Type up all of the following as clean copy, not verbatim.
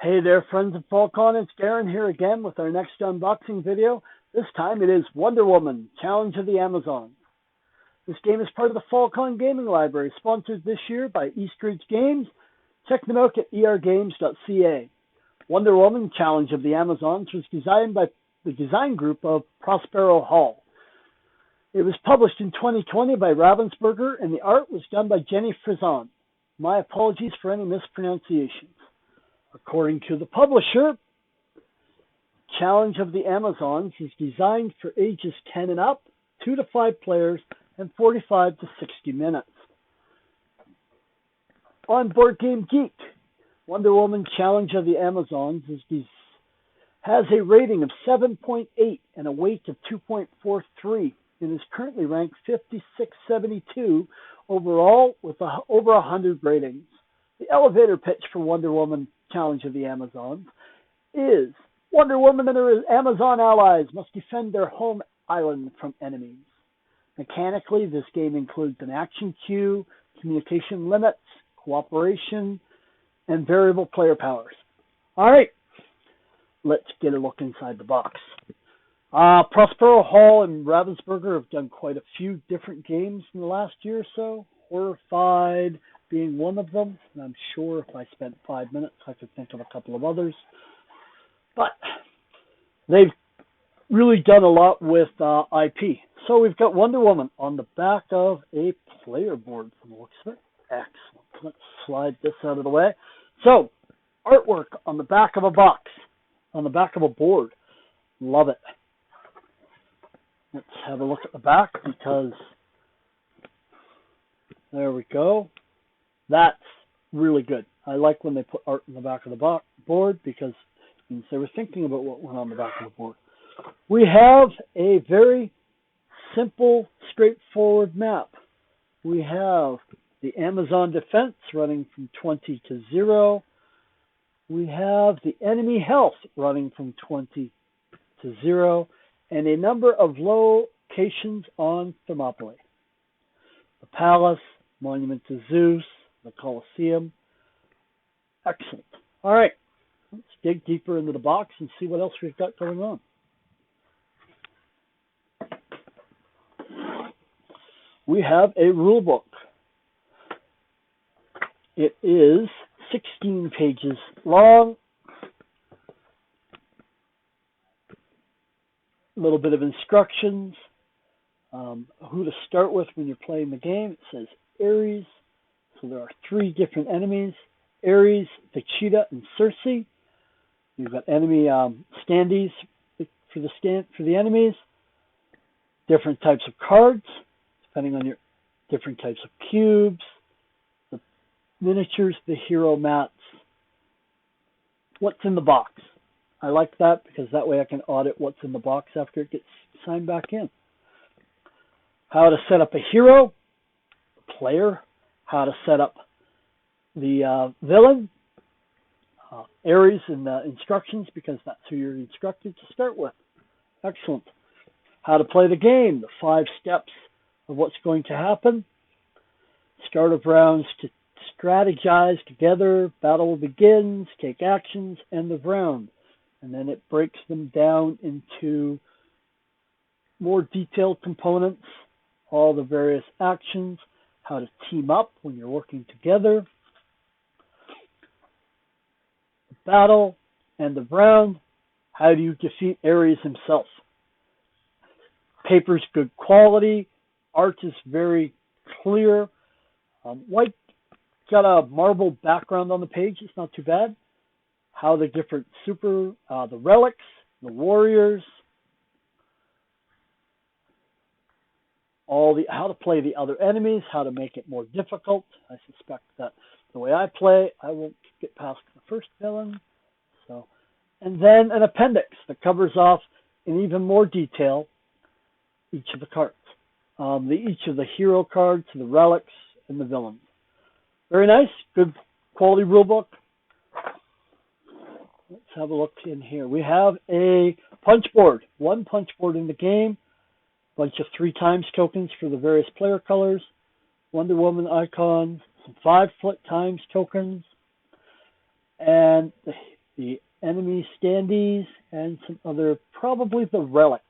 Hey there, friends of FallCon. It's Darren here again with our next unboxing video. This time it is Wonder Woman, Challenge of the Amazons. This game is part of the FallCon gaming library, sponsored this year by Eastridge Games. Check them out at ergames.ca. Wonder Woman, Challenge of the Amazons was designed by the design group of Prospero Hall. It was published in 2020 by Ravensburger, and the art was done by Jenny Frison. My apologies for any mispronunciations. According to the publisher, Challenge of the Amazons is designed for ages 10 and up, 2 to 5 players, and 45 to 60 minutes. On Board Game Geek, Wonder Woman Challenge of the Amazons has a rating of 7.8 and a weight of 2.43 and is currently ranked 5672 overall with over 100 ratings. The elevator pitch for Wonder Woman Challenge of the Amazons is Wonder Woman and her Amazon allies must defend their home island from enemies. Mechanically, this game includes an action queue, communication limits, cooperation, and variable player powers. All right, let's get a look inside the box. Prospero Hall and Ravensburger have done quite a few different games in the last year or so, Horrified being one of them. And I'm sure if I spent 5 minutes, I could think of a couple of others. But they've really done a lot with IP. So we've got Wonder Woman on the back of a player board from the looks of it. Excellent. Let's slide this out of the way. So, artwork on the back of a box, on the back of a board. Love it. Let's have a look at the back because there we go. That's really good. I like when they put art in the back of the board because it means they were thinking about what went on the back of the board. We have a very simple, straightforward map. We have the Amazon defense running from 20 to 0. We have the enemy health running from 20 to 0. And a number of locations on Thermopylae. The Palace, Monument to Zeus, the Colosseum. Excellent. All right, let's dig deeper into the box and see what else we've got going on. We have a rule book. It is 16 pages long. A little bit of instructions, who to start with when you're playing the game. It says Ares, so there are 3 different enemies, Ares, Vegeta, and Circe. You've got enemy standees for the enemies, different types of cards, depending on your different types of cubes, the miniatures, the hero mats. What's in the box? I like that because that way I can audit what's in the box after it gets signed back in. How to set up a hero, a player, how to set up the villain, Ares and the instructions because that's who you're instructed to start with. Excellent. How to play the game, the 5 steps of what's going to happen. Start of rounds to strategize together, battle begins, take actions, end of round. And then it breaks them down into more detailed components, all the various actions, how to team up when you're working together, the battle, end of round, how do you defeat Ares himself. Paper's good quality, art is very clear. White got a marble background on the page, it's not too bad. How the different the relics, the warriors, how to play the other enemies, how to make it more difficult. I suspect that the way I play, I won't get past the first villain. And then an appendix that covers off in even more detail each of the cards, each of the hero cards, the relics, and the villains. Very nice, good quality rulebook. Let's have a look in here. We have a punch board. 1 punch board in the game. Bunch of 3 times tokens for the various player colors. Wonder Woman icons. Some 5 times tokens. And the the enemy standees and some other, probably the relics.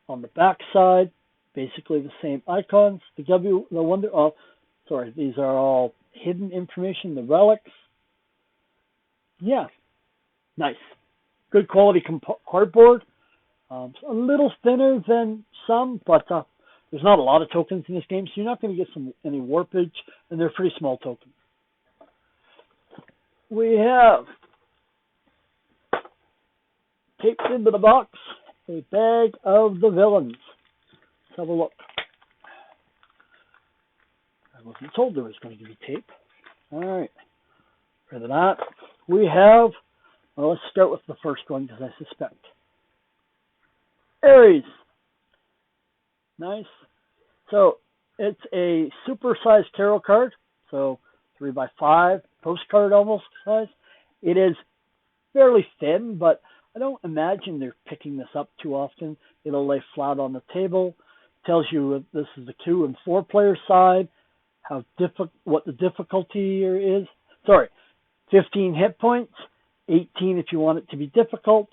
On the back side, basically the same icons. These are all hidden information, the relics. Yeah, nice. Good quality cardboard. A little thinner than some, but there's not a lot of tokens in this game, so you're not going to get any warpage, and they're pretty small tokens. We have taped into the box a bag of the villains. Let's have a look. I wasn't told there was going to be tape. All right. Rid of that. We have, well, let's start with the first one because I suspect. Ares. Nice. So it's a super-sized tarot card. So 3x5, postcard almost size. It is fairly thin, but I don't imagine they're picking this up too often. It'll lay flat on the table. Tells you if this is the 2 and 4 player side, what the difficulty is. 15 hit points, 18 if you want it to be difficult.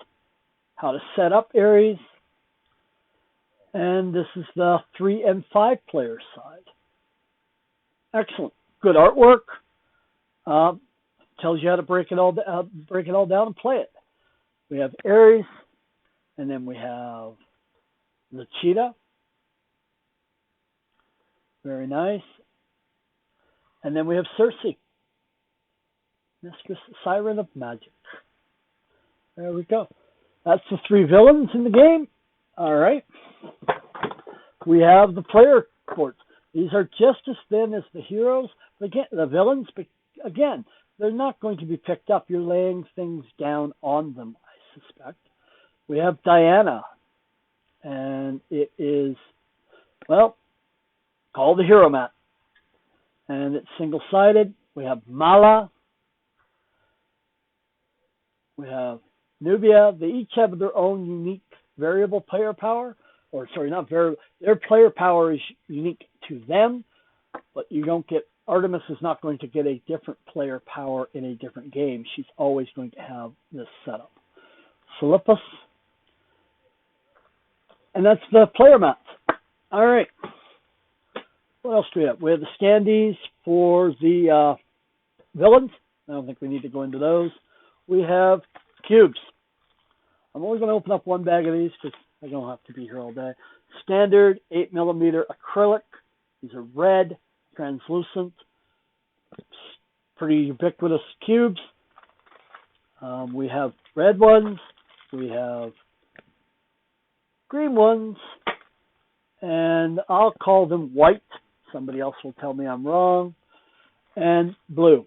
How to set up Ares. And this is the 3 and 5 player side. Excellent. Good artwork. Tells you how to break it all down and play it. We have Ares, and then we have the cheetah. Very nice. And then we have Circe, Mistress Siren of Magic. There we go. That's the 3 villains in the game. All right. We have the player boards. These are just as thin as the heroes, but again, the villains. But again, they're not going to be picked up. You're laying things down on them, I suspect. We have Diana, and it is, well, called the Hero Mat, and it's single-sided. We have Mala. We have Nubia. They each have their own unique variable player power, not variable. Their player power is unique to them, but you don't get, Artemis is not going to get a different player power in a different game. She's always going to have this setup. Philippus. And that's the player mats. All right. What else do we have? We have the standees for the villains. I don't think we need to go into those. We have cubes. I'm only going to open up one bag of these because I don't have to be here all day. Standard 8mm acrylic. These are red, translucent, pretty ubiquitous cubes. We have red ones. We have green ones. And I'll call them white. Somebody else will tell me I'm wrong. And blue.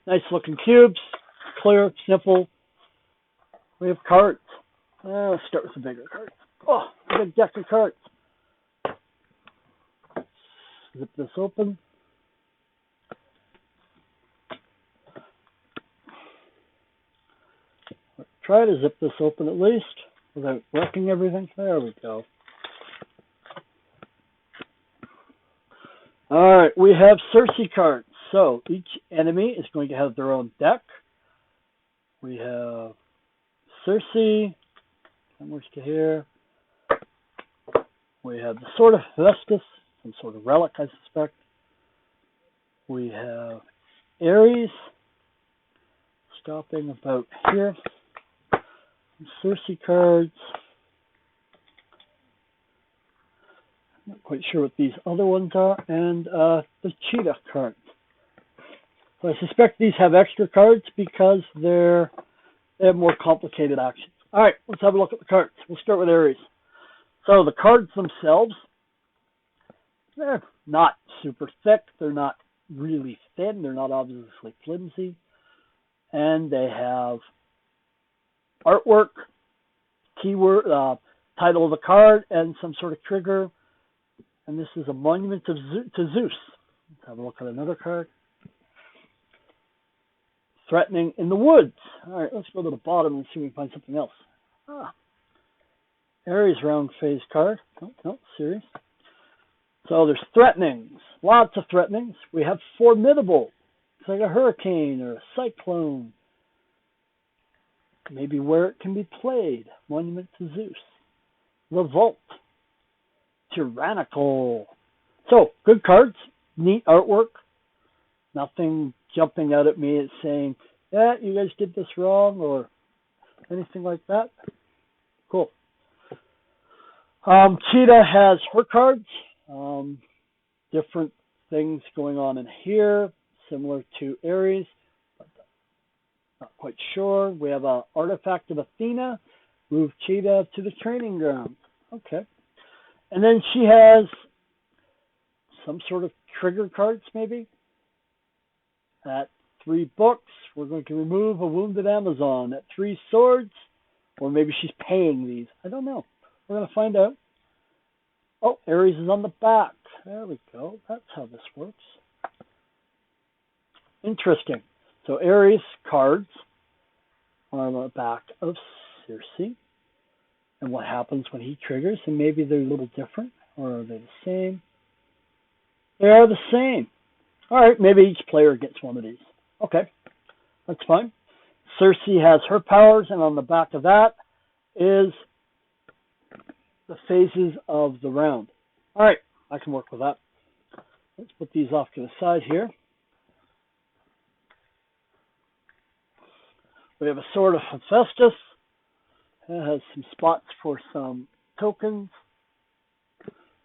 Nice looking cubes. Clear, simple. We have cards. Let's start with the bigger cards. Oh, a big deck of cards. Zip this open. Try to zip this open at least without wrecking everything. There we go. All right, we have Circe cards. So each enemy is going to have their own deck. We have Circe, somewhere to here. We have the Sword of Hephaestus, some sort of relic, I suspect. We have Ares, stopping about here. Some Circe cards. Not quite sure what these other ones are. And the cheetah cards. So I suspect these have extra cards because they have more complicated actions. All right, let's have a look at the cards. We'll start with Ares. So the cards themselves, they're not super thick. They're not really thin. They're not obviously flimsy. And they have artwork, keyword, title of the card, and some sort of trigger. And this is a monument to Zeus. Let's have a look at another card. Threatening in the woods. All right, let's go to the bottom and see if we can find something else. Ares round phase card. No, serious. So there's threatenings. Lots of threatenings. We have formidable. like a hurricane or a cyclone. Maybe where it can be played. Monument to Zeus. Revolt. Tyrannical. So, good cards. Neat artwork. Nothing jumping out at me as saying, yeah, you guys did this wrong or anything like that. Cool. Cheetah has her cards. Different things going on in here, similar to Ares, but not quite sure. We have an artifact of Athena, move Cheetah to the training ground. Okay. And then she has some sort of trigger cards, maybe. At 3 books, we're going to remove a wounded Amazon. At 3 swords, or maybe she's paying these. I don't know. We're going to find out. Oh, Ares is on the back. There we go. That's how this works. Interesting. So Ares cards are on the back of Circe. And what happens when he triggers? And maybe they're a little different. Or are they the same? They are the same. All right, maybe each player gets one of these. Okay, that's fine. Circe has her powers, and on the back of that is the phases of the round. All right, I can work with that. Let's put these off to the side here. We have a Sword of Hephaestus. It has some spots for some tokens.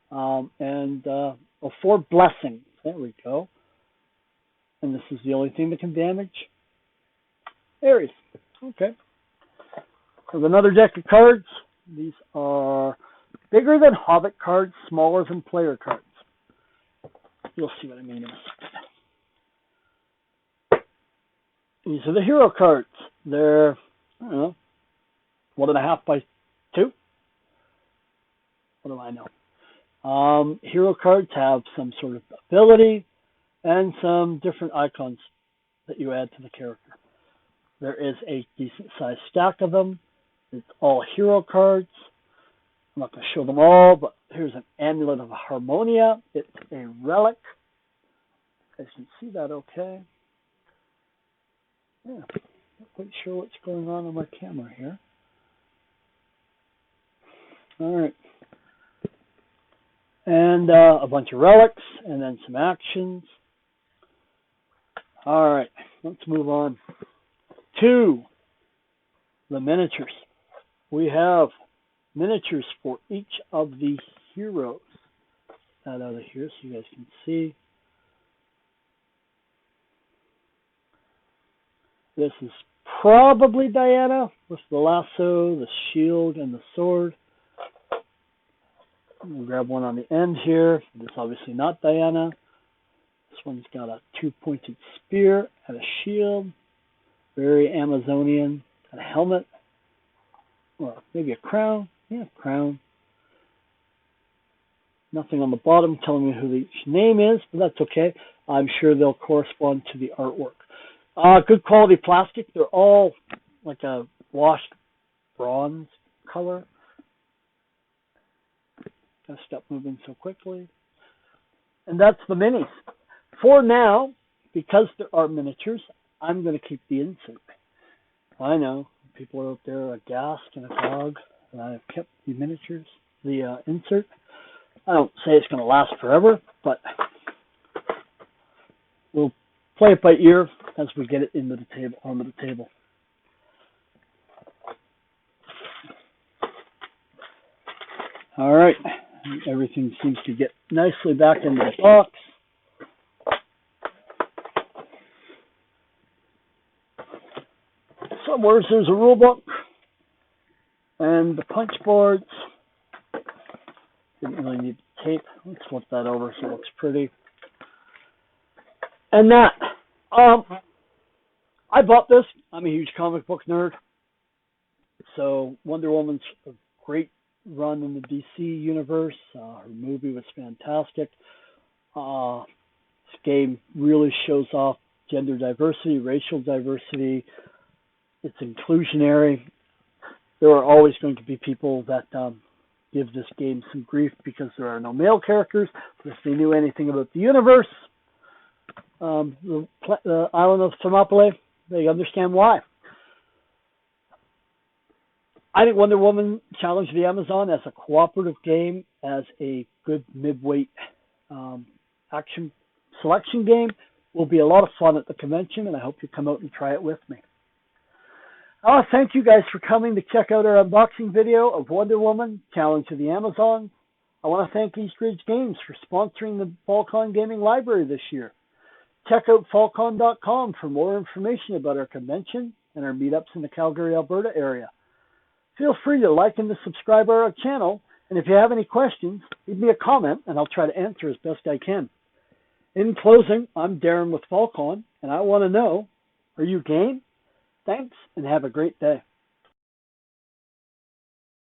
And 4 blessings. There we go. And this is the only thing that can damage Ares. Okay. So another deck of cards. These are bigger than Hobbit cards, smaller than player cards. You'll see what I mean in a second. These are the hero cards. They're, I don't know, 1.5 by 2. What do I know? Hero cards have some sort of ability and some different icons that you add to the character. There is a decent sized stack of them. It's all hero cards. I'm not going to show them all, but here's an Amulet of Harmonia. It's a relic. You guys can see that okay. Yeah, not quite sure what's going on my camera here. All right. And a bunch of relics, and then some actions. All right, let's move on to the miniatures. We have miniatures for each of the heroes. That out of here so you guys can see. This is probably Diana with the lasso, the shield, and the sword. I'm going to grab one on the end here. It's obviously not Diana. This one's got a 2-pointed spear and a shield. Very Amazonian. Got a helmet. Or maybe a crown. Yeah, crown. Nothing on the bottom telling me who each name is, but that's okay. I'm sure they'll correspond to the artwork. Good quality plastic. They're all like a washed bronze color. Gotta stop moving so quickly. And that's the minis. For now, because there are miniatures, I'm going to keep the insert. I know people are out there aghast and agog, and I've kept the miniatures, the insert. I don't say it's going to last forever, but we'll play it by ear as we get it into the table, onto the table. All right. Everything seems to get nicely back into the box. Somewhere there's a rule book and the punch boards. Didn't really need tape. Let's flip that over so it looks pretty. And that. I bought this. I'm a huge comic book nerd. So Wonder Woman's a great run in the DC universe. Her movie was fantastic. This game really shows off gender diversity, racial diversity. It's inclusionary. There are always going to be people that give this game some grief because there are no male characters. But if they knew anything about the universe, the island of Thermopylae, they understand why. I think Wonder Woman Challenge of the Amazon as a cooperative game, as a good midweight action selection game, will be a lot of fun at the convention, and I hope you come out and try it with me. I want to thank you guys for coming to check out our unboxing video of Wonder Woman Challenge of the Amazon. I want to thank East Ridge Games for sponsoring the FallCon Gaming Library this year. Check out FallCon.com for more information about our convention and our meetups in the Calgary, Alberta area. Feel free to like and to subscribe to our channel, and if you have any questions, leave me a comment and I'll try to answer as best I can. In closing, I'm Darren with FallCon, and I want to know, are you game? Thanks, and have a great day.